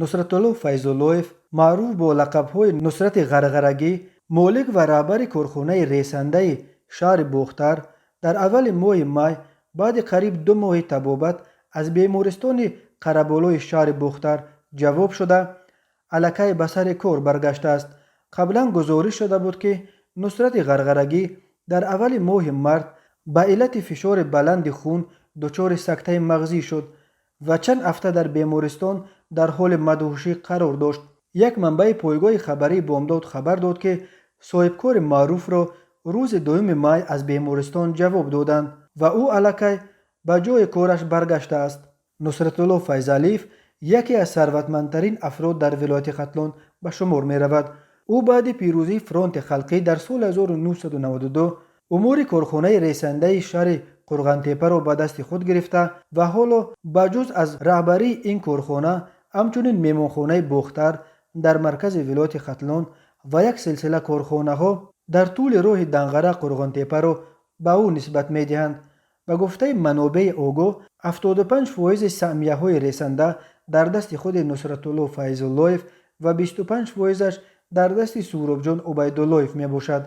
нусратулло файзуллоев маъруф бо лақабҳои нусрати ғарғарагӣ, молик ва раҳбари корхонаи ресандаи шаҳри Бухтар дар аввали моҳи май баъди қариб 2 моҳи табобат аз бемористони қараболои шаҳри Бухтар ҷавоб шуда, аллакай ба сари кор баргаштааст. қаблан гузориш шуда буд ки нусрати ғарғарагӣ дар аввали моҳи март ба иллати фишори баланди хун дучори сактаи мағзӣ шуд ва чанд ҳафта дар бемористон дар ҳоли мадҳушӣ қарор дошт. як манбаи пойгоҳи хабарии бомдод хабар дод ки соҳибкори маъруфро рӯзи 2 май аз бемористон ҷавоб доданд ва ӯ аллакай ба ҷойи кораш баргаштааст. нусратулло файзалиев яке аз сарватмандтарин афрод дар вилояти Хатлон ба шумор меравад. ӯ баъди пирӯзии фронти халқӣ дар соли 1992 умури корхонаи ресандаи шаҳри Қурғантепаро ба дасти худ гирифта ва ҳоло ба ҷуз аз раҳбарии ин корхона ҳамчунин меҳмонхонаи Бухтар дар маркази вилояти Хатлон ва як силсила корхонаҳо дар тӯли роҳи Данғара Қурғонтепаро ба ӯ нисбат медиҳанд. ба гуфтаи манобеъи огоҳ 75% саҳмияҳои ресанда дар дасти худи Нусратулло Файзуллоев ва 25%аш дар дасти Суҳробҷон Убайдуллоев мебошад.